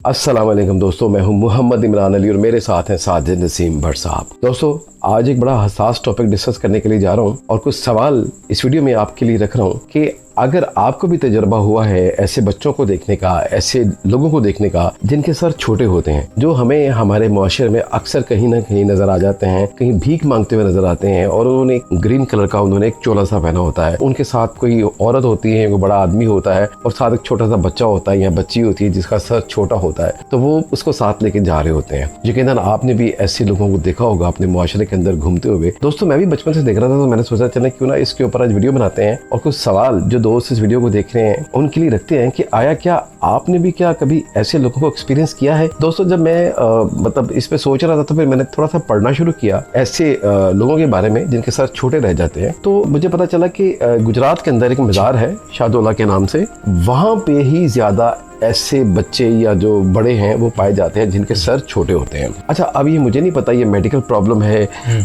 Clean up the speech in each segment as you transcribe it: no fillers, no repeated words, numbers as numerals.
अस्सलाम वालेकुम दोस्तों, मैं हूं मोहम्मद इमरान अली और मेरे साथ हैं साजिद नसीम भट्ट साहब। दोस्तों, आज एक बड़ा हसास टॉपिक डिस्कस करने के लिए जा रहा हूं और कुछ सवाल इस वीडियो में आपके लिए रख रहा हूं कि अगर आपको भी तजुर्बा हुआ है ऐसे बच्चों को देखने का, ऐसे लोगों को देखने का जिनके सर छोटे होते हैं, जो हमें हमारे मुआशरे में अक्सर कहीं ना कहीं नजर आ जाते हैं, कहीं भीख मांगते हुए नजर आते हैं और उन्होंने ग्रीन कलर का उन्होंने एक चोला सा पहना होता है, उनके साथ कोई औरत होती है, कोई बड़ा आदमी होता है और साथ एक छोटा सा बच्चा होता है या बच्ची होती है जिसका सर छोटा होता है, तो वो उसको साथ लेके जा रहे होते हैं। यकीनन आपने भी ऐसे लोगों को देखा होगा अपने मुआशरे के अंदर घूमते हुए। दोस्तों, मैं भी बचपन से देख रहा था तो मैंने सोचा चले क्यों ना इसके ऊपर आज वीडियो बनाते हैं और कुछ सवाल जो दोस्त इस वीडियो को देख रहे हैं उनके लिए रखते हैं कि आया क्या आपने भी क्या कभी ऐसे लोगों को एक्सपीरियंस किया है। दोस्तों, जब मैं मतलब इस पे सोच रहा था तो फिर मैंने थोड़ा सा पढ़ना शुरू किया ऐसे लोगों के बारे में जिनके सर छोटे रह जाते हैं। तो मुझे पता चला कि गुजरात के अंदर एक मज़ार है शाहदौला के नाम से, वहाँ पे ही ज्यादा ऐसे बच्चे या जो बड़े हैं वो पाए जाते हैं जिनके सर छोटे होते हैं। अच्छा, अब ये मुझे नहीं पता ये मेडिकल प्रॉब्लम है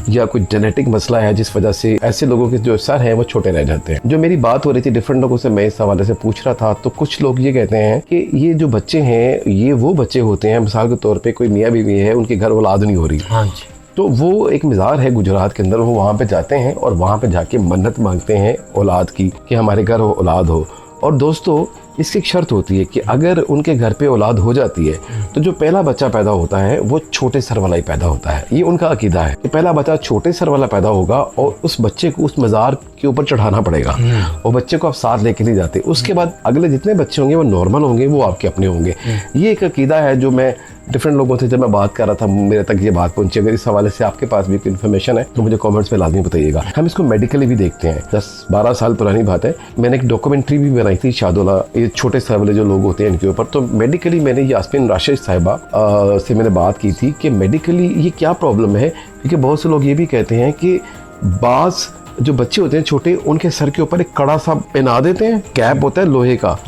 या कोई जेनेटिक मसला है जिस वजह से ऐसे लोगों के जो सर हैं वो छोटे रह जाते हैं। जो मेरी बात हो रही थी डिफरेंट लोगों से, मैं इस हवाले से पूछ रहा था तो कुछ लोग ये कहते हैं कि ये जो बच्चे हैं ये वो बच्चे होते हैं, मिसाल के तौर पर कोई मियाँ बीवी है, उनके घर औलाद नहीं हो रही, तो वो एक मज़ार है गुजरात के अंदर, वो वहाँ पे जाते हैं और वहाँ पे जाके मन्नत मांगते हैं औलाद की कि हमारे घर औलाद हो। और दोस्तों, इसकी एक शर्त होती है कि अगर उनके घर पे औलाद हो जाती है तो जो पहला बच्चा पैदा होता है वो छोटे सर वाला ही पैदा होता है। ये उनका अकीदा है कि पहला बच्चा छोटे सर वाला पैदा होगा और उस बच्चे को उस मज़ार के ऊपर चढ़ाना पड़ेगा और बच्चे को आप साथ लेके नहीं जाते। उसके बाद अगले जितने बच्चे होंगे वो नॉर्मल होंगे, वो आपके अपने होंगे। ये एक अकीदा है जो मैं डिफरेंट लोगों से जब मैं बात कर रहा था मेरे तक ये बात पहुंची। अगर इस हवाले से आपके पास भी कोई इन्फॉर्मेशन है तो मुझे कमेंट्स में लाजमी बताइएगा। हम इसको मेडिकली भी देखते हैं, 10-12 साल पुरानी बात है, मैंने एक डॉक्यूमेंट्री भी बनाई थी शाहदौला, ये छोटे सर वाले जो लोग होते हैं इनके ऊपर। तो मेडिकली मैंने यास्मीन राशिद साहिबा से मैंने बात की थी कि मेडिकली ये क्या प्रॉब्लम है, क्योंकि बहुत से लोग ये भी कहते हैं कि बास जो बच्चे होते हैं छोटे, उनके सर के ऊपर एक कड़ा सा पहना देते हैं, कैप होता है लोहे का,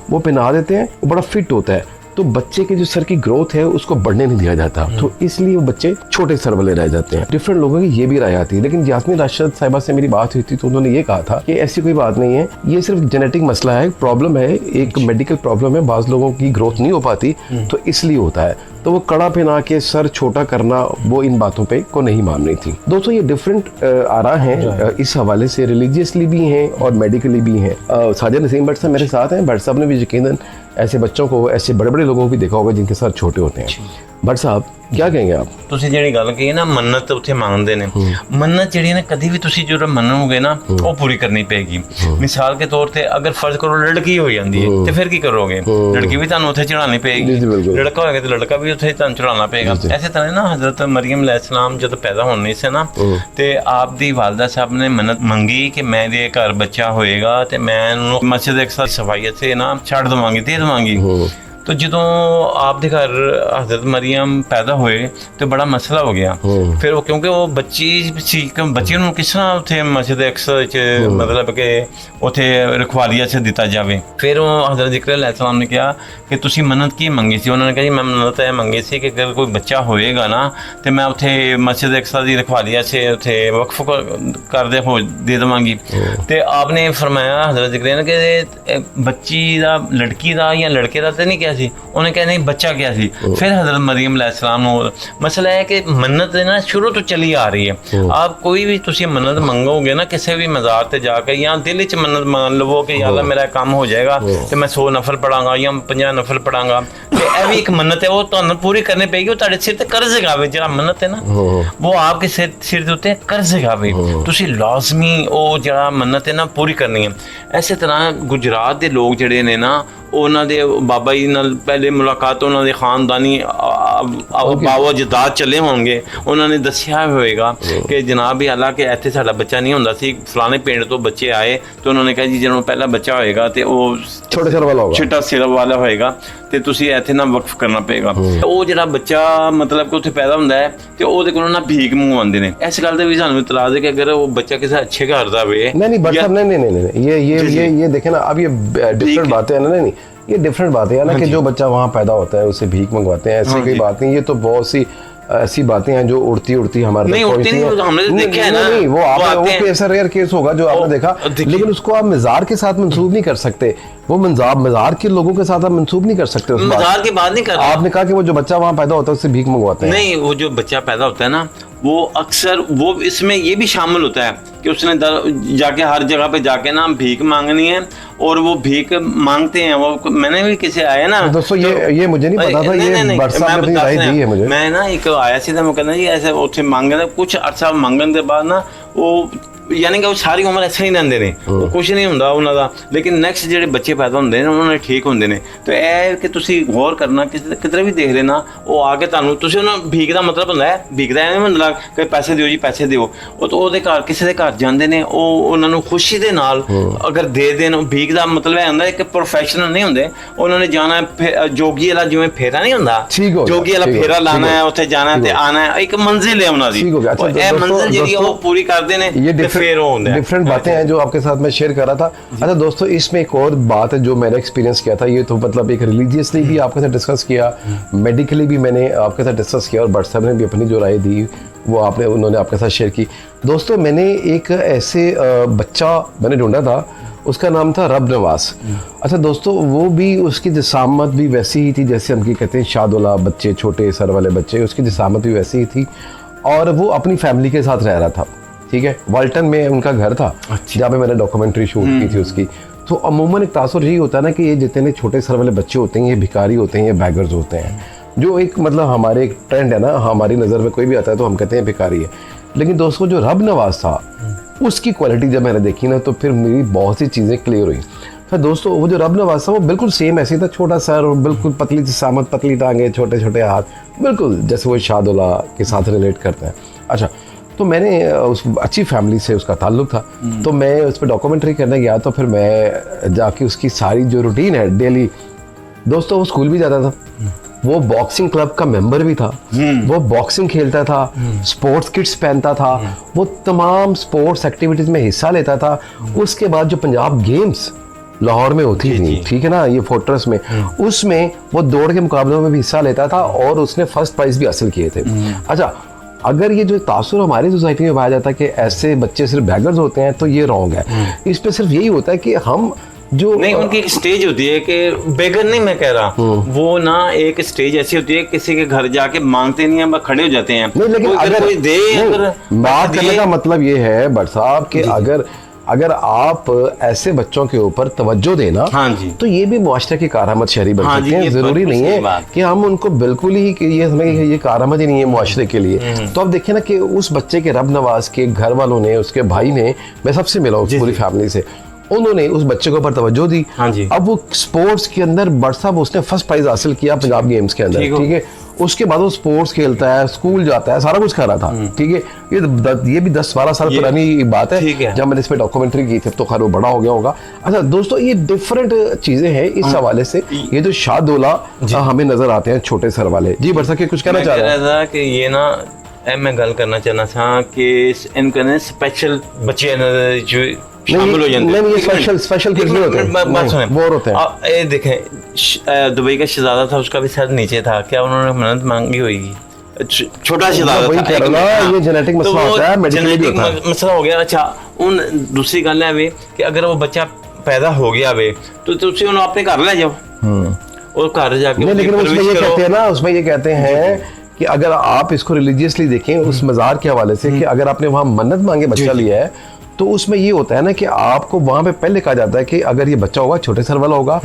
वो पहना देते हैं, वो बड़ा फिट होता है, तो बच्चे के जो सर की ग्रोथ है उसको बढ़ने नहीं दिया जाता, तो इसलिए वो बच्चे छोटे सर वाले रह जाते हैं। डिफरेंट लोगों की ये भी राय आती है, लेकिन यास्मीन राशिद साहिबा से मेरी बात हुई थी तो उन्होंने ये कहा था कि ऐसी कोई बात नहीं है, ये सिर्फ जेनेटिक मसला है, प्रॉब्लम है, एक मेडिकल प्रॉब्लम है, बाज़ लोगों की ग्रोथ नहीं हो पाती तो इसलिए होता है। तो वो कड़ा पहना के सर छोटा करना, वो इन बातों पे को नहीं मान रही थी। दोस्तों, ये डिफरेंट आरा हैं इस हवाले से, रिलीजियसली भी हैं और मेडिकली भी हैं। साजिद नसीम भट्ट साहब मेरे साथ हैं। भट्ट साहब ने भी यकीनन ऐसे बच्चों को, ऐसे बड़े बड़े लोगों को भी देखा होगा जिनके सर छोटे होते हैं। भट्ट साहब, क्या कहेंगे आप? ਤੁਸੀਂ ਜਿਹੜੀ ਗੱਲ ਕਹੀ ਨਾ, ਮੰਨਤ ਉੱਥੇ ਮੰਗਦੇ ਨੇ, ਮੰਨਤ ਜਿਹੜੀ ਨੇ ਕਦੀ ਵੀ ਤੁਸੀਂ ਜਦੋਂ ਮੰਨੋਗੇ ਨਾ ਉਹ ਪੂਰੀ ਕਰਨੀ ਪਏਗੀ। ਮਿਸਾਲ ਕੇ ਤੌਰ ਤੇ ਅਗਰ ਫਰਜ਼ ਕਰੋ ਲੜਕੀ ਹੋ ਜਾਂਦੀ ਹੈ ਤੇ ਫਿਰ ਕੀ ਕਰੋਗੇ? ਲੜਕੀ ਵੀ ਤੁਹਾਨੂੰ ਉੱਥੇ ਚੜਾਉਣੀ ਪਏਗੀ, ਲੜਕਾ ਹੋਏਗਾ ਤੇ ਲੜਕਾ ਵੀ ਉੱਥੇ ਤੁਹਾਨੂੰ ਚੜਾਉਣਾ ਪਏਗਾ। ਇਸੇ ਤਰ੍ਹਾਂ ਨਾ ਹਜ਼ਰਤ ਮਰੀਮ अलैहिस्सलाम ਜਦੋਂ ਪੈਦਾ ਹੋਣੀ ਸੀ ਨਾ ਤੇ ਆਪ ਦੀ ਵਾਲਦਾ ਸਾਹਿਬ ਨੇ ਮੰਨਤ ਮੰਗੀ ਕਿ ਮੇਰੇ ਘਰ ਬੱਚਾ ਹੋਏਗਾ ਤੇ ਮੈਂ ਉਹਨੂੰ ਮਸਜਿਦ ਅਕਸਾ ਸਫਾਈਅਤ ਸੇ ਨਾ ਛੱਡ ਦਵਾਂਗੀ, ਦੇ ਦਵਾਂਗੀ। तो ਜਦੋਂ ਆਪ ਦੇ ਘਰ ਹਜ਼ਰਤ ਮਰੀਮ ਪੈਦਾ ਹੋਏ ਤੇ ਬੜਾ ਮਸਲਾ ਹੋ ਗਿਆ। ਫਿਰ ਉਹ ਕਿਉਂਕਿ ਉਹ ਬੱਚੀ ਸੀ, ਬੱਚੀ ਨੂੰ ਕਿਸ ਤਰ੍ਹਾਂ ਉੱਥੇ ਮਸਜਿਦ ਅਕਸਾ 'ਚ ਮਤਲਬ ਕਿ ਉੱਥੇ ਰਖਵਾਲੀਆ 'ਚ ਦਿੱਤਾ ਜਾਵੇ। ਫਿਰ ਉਹ ਹਜ਼ਰਤ ਜ਼ਿਕਰ अलैहिस्सलाम ਨੇ ਕਿਹਾ ਕਿ ਤੁਸੀਂ ਮੰਨਤ ਕੀ ਮੰਗੀ ਸੀ? ਉਹਨਾਂ ਨੇ ਕਿਹਾ ਜੀ ਮੈਂ ਮੰਨਤ ਇਹ ਮੰਗੀ ਸੀ ਕਿ ਅਗਰ ਕੋਈ ਬੱਚਾ ਹੋਏਗਾ ਨਾ ਤੇ ਮੈਂ ਉੱਥੇ ਮਸਜਿਦ ਅਕਸਾ ਦੀ ਰਖਵਾਲੀਆ 'ਚ ਉੱਥੇ ਵਕਫ ਕਰਦੇ ਹੋ ਦੇ ਦੇਵਾਂਗੀ। ਤੇ ਆਪ ਨੇ ਫਰਮਾਇਆ ਹਜ਼ਰਤ ਜ਼ਿਕਰ ਨੇ ਕਿ ਬੱਚੀ ਦਾ, ਲੜਕੀ ਦਾ ਜਾਂ ਲੜਕੇ ਦਾ ਤੇ ਨਹੀਂ ਕਿਹਾ ਸੀ, ਉਹਨੇ ਕਿਹਾ ਨਹੀਂ ਬੱਚਾ ਕਿਹਾ ਸੀ। ਫਿਰ ਹਜ਼ਰਤ ਮਰੀਮ अलैहिस्सलाम ਨੂੰ ਮਸਲਾ ਹੈ ਕਿ ਮੰਨਤ ਨਾ ਸ਼ੁਰੂ ਤੋਂ ਚਲੀ ਆ ਰਹੀ ਹੈ। ਆਪ ਕੋਈ ਵੀ ਤੁਸੀਂ ਮੰਨਤ ਮੰਗੋਗੇ ਨਾ ਕਿਸੇ ਵੀ ਮਜ਼ਾਰ ਤੇ ਜਾ ਕੇ, ਜਾਂ ਦਿਲ ਵਿੱਚ ਮੰਨਤ ਮੰਨ ਲਵੋ ਕਿ ਯਾ ਅੱਲਾ ਮੇਰਾ ਕੰਮ ਹੋ ਜਾਏਗਾ ਤੇ ਮੈਂ 100 ਨਫਲ ਪੜਾਂਗਾ ਜਾਂ 50 ਨਫਲ ਪੜਾਂਗਾ, ਤੇ ਇਹ ਵੀ ਇੱਕ ਮੰਨਤ ਹੈ, ਉਹ ਤੁਹਾਨੂੰ ਪੂਰੀ ਕਰਨੀ ਪਏਗੀ। ਉਹ ਤੁਹਾਡੇ ਸਿਰ ਤੇ ਕਰਜ਼ ਹੈਗਾ, ਜਿਹੜਾ ਮੰਨਤ ਹੈ ਨਾ ਉਹ ਆਪਕੇ ਸਿਰ ਦੇ ਉੱਤੇ ਕਰਜ਼ ਹੈਗਾ, ਤੁਸੀਂ ਲਾਜ਼ਮੀ ਉਹ ਜਿਹੜਾ ਮੰਨਤ ਹੈ ਨਾ ਪੂਰੀ ਕਰਨੀ ਹੈ। ਇਸੇ ਤਰ੍ਹਾਂ ਗੁਜਰਾਤ ਦੇ ਲੋਕ ਜਿਹੜੇ ਨੇ ਨਾ, ਉਹਨਾਂ ਦੇ ਬਾਬਾ ਜੀ ਨਾਲ ਪਹਿਲੇ ਮੁਲਾਕਾਤ ਉਹਨਾਂ ਦੇ ਖਾਨਦਾਨੀ ਬਾਵਾ ਜਦਾਦ ਚੱਲੇ ਹੋਣਗੇ, ਉਹਨਾਂ ਨੇ ਦੱਸਿਆ ਹੋਏਗਾ ਕਿ ਜਨਾਬ ਵੀ ਹਾਲਾਂਕਿ ਇੱਥੇ ਸਾਡਾ ਬੱਚਾ ਨਹੀਂ ਹੁੰਦਾ ਸੀ, ਫਲਾਣੇ ਪਿੰਡ ਤੋਂ ਬੱਚੇ ਆਏ ਤੇ ਉਹਨਾਂ ਨੇ ਕਿਹਾ ਜੀ ਜਦੋਂ ਪਹਿਲਾ ਬੱਚਾ ਹੋਏਗਾ ਤੇ ਉਹ ਛੋਟੇ ਸਿਰ ਵਾਲਾ ਹੋਗਾ, ਛੋਟਾ ਸਿਰ ਵਾਲਾ ਹੋਏਗਾ ਤੇ ਤੁਸੀਂ ਇੱਥੇ ਨਾ ਵਕਫ ਕਰਨਾ ਪਏਗਾ। ਉਹ ਜਿਹੜਾ ਬੱਚਾ ਮਤਲਬ ਕਿ ਉੱਥੇ ਪੈਦਾ ਹੁੰਦਾ ਹੈ ਤੇ ਉਹਦੇ ਕੋਲੋਂ ਨਾ ਭੀਖ ਮੰਗਵਾਉਂਦੇ ਨੇ। ਇਸ ਗੱਲ ਦੇ ਵੀ ਸਾਨੂੰ ਇਤਰਾਜ਼ ਹੈ ਕਿ ਅਗਰ ਉਹ ਬੱਚਾ ਕਿਸੇ अच्छे घर का वे नहीं, ये देखे ना, अब ये डिफरेंट बातें है ना, नहीं ये डिफरेंट बात है ना कि जो बच्चा वहाँ पैदा होता है उसे भीख मंगवाते हैं, ऐसी कोई बात नहीं। ये तो बहुत सी ऐसी बातें हैं जो उड़ती उड़ती हमारे नहीं, तक उड़ती पहुंचती नहीं, हैं। वो हमने तो देखा है ना, नहीं, वो वो आपने आते हैं। वो ऐसा रेयर केस होगा जो आपने देखा, लेकिन उसको आप मज़ार के साथ मंसूब नहीं कर सकते। वो मज़ार के लोगों के साथ आप मंसूब नहीं कर सकते उस बात। मज़ार की बात नहीं कर रहा। आपने कहा कि वो जो बच्चा वहाँ पैदा होता है उससे भीख मंगवाते हैं। नहीं, वो जो बच्चा पैदा होता है ना, वो अक्सर वो इसमें ये भी शामिल होता है कि उसने जाके हर जगह पे जाके ना भीख मांगनी है, और वो भीख मांगते हैं। वो मैंने भी किसी आया ना, दोस्तों ये मुझे नहीं पता था, ये भट्ट साहब ने अपनी राय दी है मुझे। मैं ना एक आया सीधा, मैं कहना जी ऐसे उसे मांगे कुछ अर्सा मांगने के बाद ना वो यानी कि वो सारी उम्र ऐसे ही रहंदे ने, वो कुछ नहीं ਹੁੰਦਾ ਉਹਨਾਂ ਦਾ। लेकिन नैक्सट ਜਿਹੜੇ ਬੱਚੇ ਪੈਦਾ ਹੁੰਦੇ ਨੇ ਉਹਨਾਂ ਨੇ ਠੀਕ ਹੁੰਦੇ ਨੇ। ਤੇ ਇਹ ਕਿ ਤੁਸੀਂ ਗੌਰ ਕਰਨਾ, ਕਿਤੇ ਵੀ ਦੇਖ ਲੈਣਾ, ਉਹ ਆ ਕੇ ਤੁਹਾਨੂੰ ਤੁਸੀਂ ਉਹਨਾਂ ਭੀਖ ਦਾ ਮਤਲਬ ਹੁੰਦਾ ਹੈ, ਭੀਖ ਦਾ ਐਵੇਂ ਹੁੰਦਾ ਕਿ ਪੈਸੇ ਦਿਓ ਜੀ ਪੈਸੇ ਦਿਓ। ਉਹ ਤਾਂ ਉਹਦੇ ਘਰ ਕਿਸੇ ਦੇ ਘਰ ਜਾਂਦੇ ਨੇ, ਉਹ ਉਹਨਾਂ ਨੂੰ ਖੁਸ਼ੀ ਦੇ ਨਾਲ ਅਗਰ ਦੇ ਦੇਣ। ਭੀਖ ਦਾ ਮਤਲਬ ਇਹ ਹੁੰਦਾ ਕਿ ਪ੍ਰੋਫੈਸ਼ਨਲ ਨਹੀਂ ਹੁੰਦੇ, ਉਹਨਾਂ ਨੇ ਜਾਣਾ ਜੋਗੀ ਵਾਲਾ ਜਿਵੇਂ ਫੇਰਾ ਨਹੀਂ ਹੁੰਦਾ, ਜੋਗੀ ਵਾਲਾ ਫੇਰਾ ਲਾਣਾ ਹੈ, ਉੱਥੇ ਜਾਣਾ ਤੇ ਆਣਾ ਹੈ, ਇੱਕ ਮੰਜ਼ਿਲ ਹੈ ਉਹਨਾਂ ਦੀ। ਇਹ ਮੰਜ਼ਿਲ ਜਿਹੜੀ ਉਹ पूरी करते हैं, फिर डिफरेंट बातें हैं जो आपके साथ मैं शेयर कर रहा था। अच्छा दोस्तों, इसमें एक और बात है जो मैंने एक्सपीरियंस किया था। ये तो मतलब एक रिलीजियसली भी आपके साथ डिस्कस किया, मेडिकली भी मैंने आपके साथ डिस्कस किया, और भट्ट साहब ने भी अपनी जो राय दी वो उन्होंने आपके साथ शेयर की। दोस्तों, मैंने एक ऐसे बच्चा मैंने ढूंढा था, उसका नाम था रब नवाज। अच्छा दोस्तों, वो भी उसकी जिसामत भी वैसी ही थी जैसे हम कहते हैं शादुल्ला बच्चे, छोटे सर वाले बच्चे, उसकी जिसामत भी वैसी ही थी, और वो अपनी फैमिली के साथ रह रहा था। ठीक है, वाल्टन में उनका घर था। अच्छा। जहाँ पे मैंने डॉक्यूमेंट्री शूट की थी उसकी। तो अमूमन एक तासुर यही होता है ना कि ये जितने छोटे सर वाले बच्चे होते हैं ये भिखारी होते हैं, ये बैगर्स होते हैं, जो एक मतलब हमारे एक ट्रेंड है ना, हमारी नज़र में कोई भी आता है तो हम कहते हैं भिखारी है। लेकिन दोस्तों, जो रब नवाज था उसकी क्वालिटी जब मैंने देखी ना, तो फिर मेरी बहुत सी चीज़ें क्लियर हुई। तो दोस्तों, वो जो रब नवाज था वो बिल्कुल सेम ऐसे था, छोटा सर, बिल्कुल पतली जिसामत, पतली टांगे, छोटे छोटे हाथ, बिल्कुल जैसे वो शादुल्ला के साथ रिलेट करते हैं। अच्छा, तो मैंने उस अच्छी फैमिली से उसका ताल्लुक था, तो मैं उस पर डॉक्यूमेंट्री करने गया। तो फिर मैं जाके उसकी सारी जो रूटीन है डेली, दोस्तों वो स्कूल भी जाता था, वो बॉक्सिंग क्लब का मेंबर भी था, वो बॉक्सिंग खेलता था, स्पोर्ट्स किट्स पहनता था, वो तमाम स्पोर्ट्स एक्टिविटीज़ में हिस्सा लेता था। उसके बाद जो पंजाब गेम्स लाहौर में होती थी, ठीक है ना, ये फोर्ट्रेस में, उसमें वो दौड़ के मुकाबलों में भी हिस्सा लेता था, और उसने फर्स्ट प्राइज भी हासिल किए थे। अच्छा, अगर ये जो तासुर हमारी सोसाइटी में पाया जाता है कि ऐसे बच्चे सिर्फ बैगर्स होते हैं, तो ये रॉन्ग है। इस पे सिर्फ यही होता है कि हम जो नहीं, उनकी एक स्टेज होती है कि बेगर नहीं मैं कह रहा, वो ना एक स्टेज ऐसी होती है किसी के घर जाके मांगते नहीं है, खड़े हो जाते हैं। नहीं, लेकिन अगर कोई दे, अगर बात करने का मतलब ये है भट्ट साहब कि अगर आप ऐसे बच्चों के ऊपर तवज्जो देना, हाँ जी, तो ये भी मुआशरे की कारामत शहरी बन हाँ सकते हैं। जरूरी नहीं है कि हम उनको बिल्कुल ही कि ये समझें कि ये कारामत ही नहीं है मुआशरे के लिए। तो अब देखिए ना कि उस बच्चे के रब नवाज के घर वालों ने, उसके भाई ने, मैं सबसे मिला हूँ पूरी फैमिली से, उन्होंने उस बच्चे के ऊपर तवज्जो दी। हाँ जी। अब वो स्पोर्ट्स के अंदर भट्ट साहब उसने फर्स्ट प्राइज हासिल किया पंजाब गेम्स के अंदर, ठीक है। उसके बाद वो स्पोर्ट्स खेलता है, स्कूल जाता है, सारा कुछ कर रहा था, ठीक है। ये भी 10-12 साल पुरानी बात है जब मैंने इस पर डॉक्यूमेंट्री की थी, तो खैर वो बड़ा हो गया होगा। अच्छा दोस्तों, ये डिफरेंट चीजें हैं इस हवाले से। ये जो शादुल्ला हमें नजर आते हैं छोटे सर वाले, जी भट्ट साहब के कुछ कहना चाह रहे हैं कि ये ना मैं गल करना चाहना था कि इनके स्पेशल बच्चे जो शामिल हो जाते हैं। नहीं, ये स्पेशल किड्स नहीं होते, बात सुने, वो होते हैं। अब ये देखें, दुबई का शहजादा था, उसका भी सर नीचे था, क्या उन्होंने मन्नत मांगी होगी? छोटा शहजादा वही कह रहा हूं, ये जेनेटिक मसला होता है, मेडिकली भी होता है, मसला हो गया। अच्छा, उन दूसरी गल है वे कि अगर वो बच्चा पैदा हो गया वे, तो तुसी उन्हें अपने घर ले जाओ, और घर जाके नहीं, लेकिन उसमें ये कहते हैं ना, उसमें ये कहते हैं कि अगर आप इसको रिलीजियसली देखें उस मज़ार के हवाले से, कि अगर आपने वहाँ मन्नत मांगे बच्चा लिया है, तो उसमें ये होता है ना कि आपको वहाँ पे पहले कहा जाता है कि अगर ये बच्चा होगा, छोटे सर वाला होगा,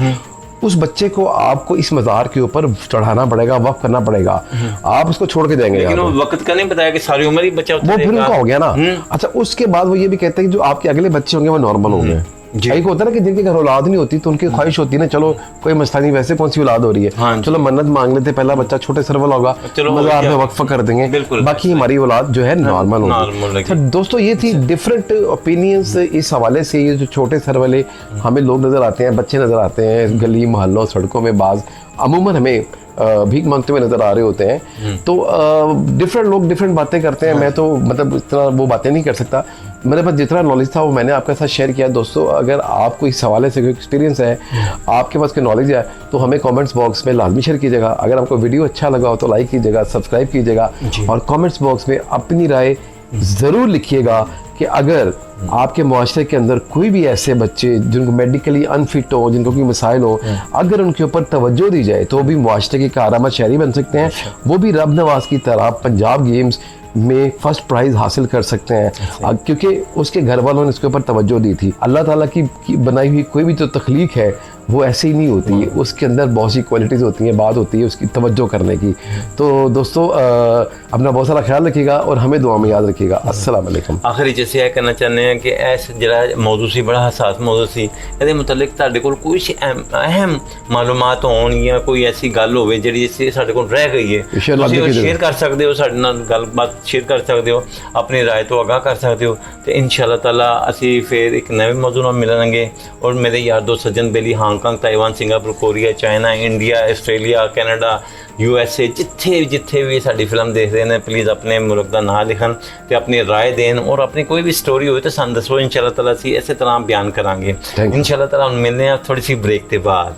उस बच्चे को आपको इस मज़ार के ऊपर चढ़ाना पड़ेगा, वक्फ करना पड़ेगा, आप उसको छोड़ के जाएंगे। लेकिन वो वक्त का नहीं बताया कि सारी उम्र ही बच्चा वो फिर उनका हो गया ना। अच्छा, उसके बाद वो ये भी कहते हैं कि जो आपके अगले बच्चे होंगे वो नॉर्मल होंगे। एक होता है ना कि जिनके घर औलाद नहीं होती तो उनकी ख्वाहिश होती है ना, चलो कोई मसला नहीं, वैसे कौन सी औलाद हो रही है, चलो मन्नत मांग लेते, पहला बच्चा छोटे सर वाला होगा, मज़ार में वक्फ कर देंगे, बाकी हमारी औलाद जो है नॉर्मल होगी। दोस्तों, ये थी डिफरेंट ओपिनियंस इस हवाले से। ये जो छोटे सर वाले हमें लोग नजर आते हैं, बच्चे नजर आते हैं गली मोहल्लों सड़कों में, बाज अमूमन हमें भीख मांगते हुए नजर आ रहे होते हैं। तो डिफरेंट लोग डिफरेंट बातें करते हैं। मैं तो मतलब इतना वो बातें नहीं कर सकता, मेरे पास जितना नॉलेज था वो मैंने आपके साथ शेयर किया। दोस्तों अगर आपको इस हवाले से कोई एक्सपीरियंस है, आपके पास कोई नॉलेज है, तो हमें कमेंट्स बॉक्स में लाजमी शेयर कीजिएगा। अगर आपको वीडियो अच्छा लगा हो तो लाइक कीजिएगा, सब्सक्राइब कीजिएगा और कमेंट्स बॉक्स में अपनी राय ज़रूर लिखिएगा कि अगर आपके मुआशरे के अंदर कोई भी ऐसे बच्चे जिनको मेडिकली अनफिट हो, जिनको कोई मसाइल हो, अगर उनके ऊपर तवज्जो दी जाए तो वो भी मुआशरे के कारआमद शहरी बन सकते हैं, वो भी रब नवाज की तरह पंजाब गेम्स में फर्स्ट प्राइज़ हासिल कर सकते हैं, क्योंकि उसके घर वालों ने इसके ऊपर तवज्जो दी थी। अल्लाह ताला की बनाई हुई कोई भी जो तख्लीक है वो ऐसे ही नहीं होती, उसके अंदर बहुत सी क्वालिटीज़ होती हैं, बात होती है उसकी तवज्जो करने की। तो दोस्तों अपना बहुत सारा ख्याल रखिएगा और हमें दुआ में याद रखिएगा। अस्सलाम वालेकुम। आखिरी जैसे यह कहना चाहते हैं कि इस ਜਿਹੜਾ मौजू सी बड़ा हसास मौजू सी, ਇਹਦੇ ਮੁਤਲਕ ਤੁਹਾਡੇ ਕੋਲ ਕੋਈ ਅਹਿਮ ਮਾਲੂਮਾਤ ਹੋਣ ਜਾਂ ਕੋਈ ਐਸੀ ਗੱਲ ਹੋਵੇ ਜਿਹੜੀ ਜਿਸ ਸਾਡੇ ਕੋਲ ਰਹਿ ਗਈ ਹੈ, ਤੁਸੀਂ ਸ਼ੇਅਰ ਕਰ ਸਕਦੇ ਹੋ, ਸਾਡੇ ਨਾਲ ਗੱਲਬਾਤ ਸ਼ੇਅਰ ਕਰ ਸਕਦੇ ਹੋ, ਆਪਣੀ ਰਾਏ ਤੋਂ ਆਗਾਹ ਕਰ ਸਕਦੇ ਹੋ। ਤੇ ਇਨਸ਼ਾਅੱਲਾ ਤਾਲਾ ਅਸੀਂ ਫਿਰ ਇੱਕ ਨਵੇਂ ਮੌਜੂ ਨਾਲ ਮਿਲਾਂਗੇ। ਔਰ ਮੇਰੇ ਯਾਰ ਦੋਸਤ ਸੱਜਣ ਬੇਲੀ Hong Kong, Taiwan, Singapore, Korea, China, India, Australia, Canada, USA, ਜਿੱਥੇ ਵੀ ਸਾਡੀ ਫਿਲਮ ਦੇਖ ਰਹੇ ਨੇ, ਪਲੀਜ਼ ਆਪਣੇ ਮੁਲਕ ਦਾ ਨਾਂ ਲਿਖਣ ਤੇ ਆਪਣੀ ਰਾਏ ਦੇਣ ਔਰ ਆਪਣੀ ਕੋਈ ਵੀ ਸਟੋਰੀ ਹੋਵੇ ਤਾਂ ਸਾਨੂੰ ਦੱਸੋ। ਇਨਸ਼ਾਅੱਲਾ ਤਾਲਾ ਅਸੀਂ ਇਸੇ ਤਰ੍ਹਾਂ ਬਿਆਨ ਕਰਾਂਗੇ। ਇਨਸ਼ਾਅੱਲਾ ਤਾਲਾ ਹੁਣ ਮਿਲਦੇ ਹਾਂ ਥੋੜੀ ਸੀ ਬ੍ਰੇਕ ਦੇ ਬਾਅਦ।